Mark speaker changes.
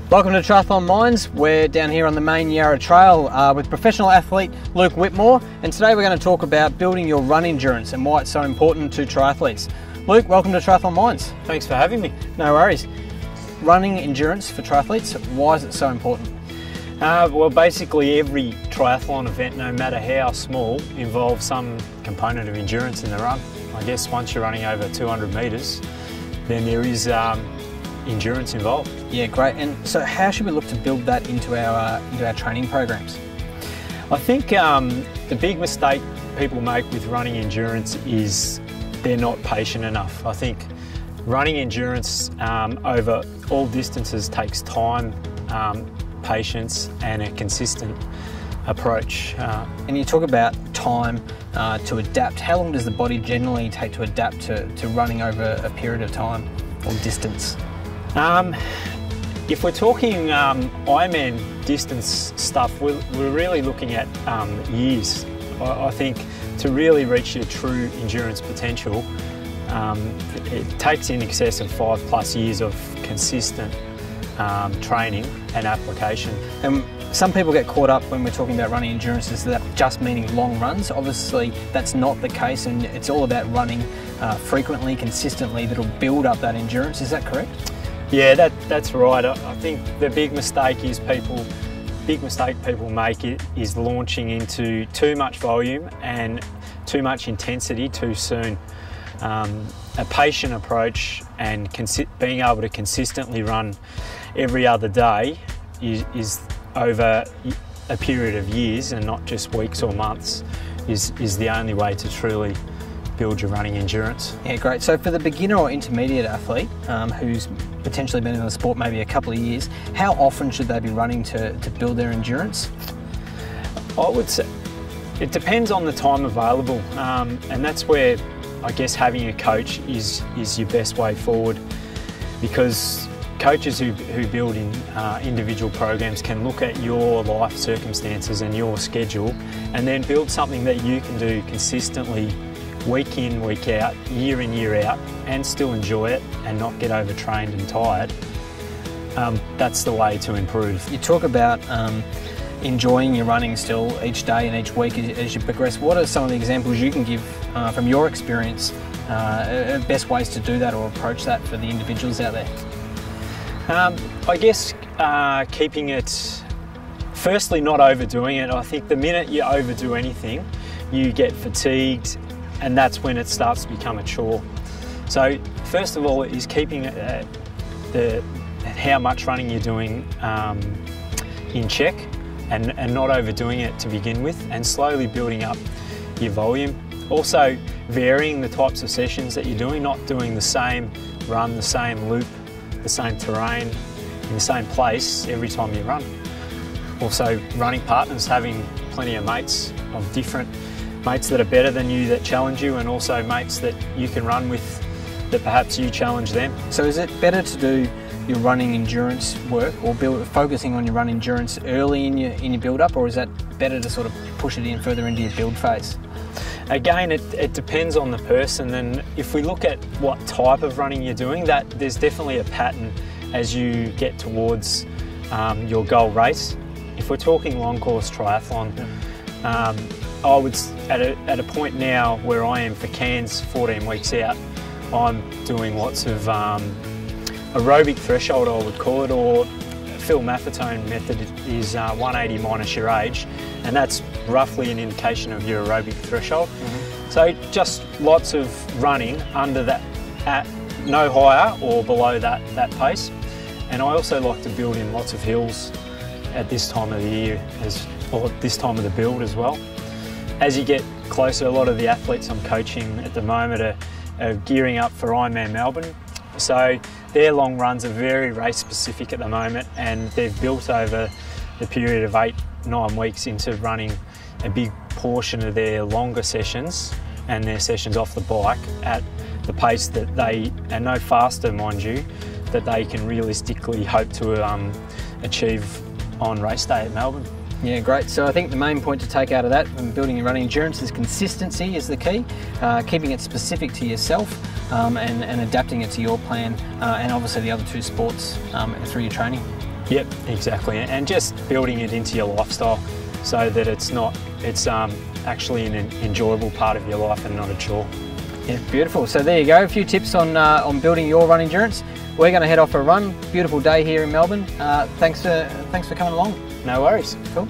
Speaker 1: Welcome to Triathlon Minds. We're down here on the main Yarra Trail with professional athlete Luke Whitmore, and today we're going to talk about building your run endurance and why it's so important to triathletes. Luke, welcome to Triathlon Minds.
Speaker 2: Thanks for having me.
Speaker 1: No worries. Running endurance for triathletes, why is it so important?
Speaker 2: Well, basically every triathlon event, no matter how small, involves some component of endurance in the run. I guess once you're running over 200 metres, then there is endurance involved.
Speaker 1: Yeah, great. And so how should we look to build that into our training programs?
Speaker 2: I think the big mistake people make with running endurance is they're not patient enough. I think running endurance over all distances takes time, patience and a consistent approach.
Speaker 1: And you talk about time to adapt. How long does the body generally take to adapt to running over a period of time or distance?
Speaker 2: If we're talking Ironman distance stuff, we're really looking at years. I think to really reach your true endurance potential, it takes in excess of 5+ years of consistent training and application.
Speaker 1: And some people get caught up when we're talking about running endurance as that just meaning long runs. Obviously that's not the case, and it's all about running frequently, consistently, that'll build up that endurance. Is that correct?
Speaker 2: Yeah, that's right. I think the big mistake people make is launching into too much volume and too much intensity too soon. A patient approach and being able to consistently run every other day is over a period of years and not just weeks or months is the only way to truly build your running endurance.
Speaker 1: Yeah, great. So for the beginner or intermediate athlete who's potentially been in the sport maybe a couple of years, how often should they be running to build their endurance?
Speaker 2: I would say it depends on the time available, and that's where I guess having a coach is your best way forward, because coaches who build in individual programs can look at your life circumstances and your schedule and then build something that you can do consistently week in, week out, year in, year out, and still enjoy it and not get overtrained and tired. That's the way to improve.
Speaker 1: You talk about enjoying your running still each day and each week as you progress. What are some of the examples you can give from your experience, best ways to do that or approach that for the individuals out there?
Speaker 2: I guess keeping it, firstly not overdoing it. I think the minute you overdo anything, you get fatigued, and that's when it starts to become a chore. So first of all is keeping how much running you're doing in check and not overdoing it to begin with, and slowly building up your volume. Also varying the types of sessions that you're doing, not doing the same run, the same loop, the same terrain, in the same place every time you run. Also running partners, having plenty of mates that are better than you, that challenge you, and also mates that you can run with that perhaps you challenge them.
Speaker 1: So is it better to do your running endurance work or focusing on your run endurance early in your build-up, or is that better to sort of push it in further into your build phase?
Speaker 2: Again, it depends on the person, and if we look at what type of running you're doing, that there's definitely a pattern as you get towards your goal race. If we're talking long course triathlon, I would, at a point now where I am for Cairns 14 weeks out, I'm doing lots of aerobic threshold, I would call it, or Phil Maffetone method is 180 minus your age, and that's roughly an indication of your aerobic threshold. So just lots of running under that, at no higher or below that pace. And I also like to build in lots of hills at this time of the year, or this time of the build as well. As you get closer, a lot of the athletes I'm coaching at the moment are gearing up for Ironman Melbourne. So their long runs are very race specific at the moment, and they've built over the period of 8-9 weeks into running a big portion of their longer sessions and their sessions off the bike at the pace that they, and no faster mind you, that they can realistically hope to achieve on race day at Melbourne.
Speaker 1: Yeah, great. So I think the main point to take out of that from building your running endurance is consistency is the key, keeping it specific to yourself and adapting it to your plan, and obviously the other two sports through your training.
Speaker 2: Yep, exactly, and just building it into your lifestyle so that it's actually an enjoyable part of your life and not a chore.
Speaker 1: Yeah, beautiful. So there you go, a few tips on building your run endurance. We're going to head off for a run. Beautiful day here in Melbourne. Thanks for coming along.
Speaker 2: No worries.
Speaker 1: Cool.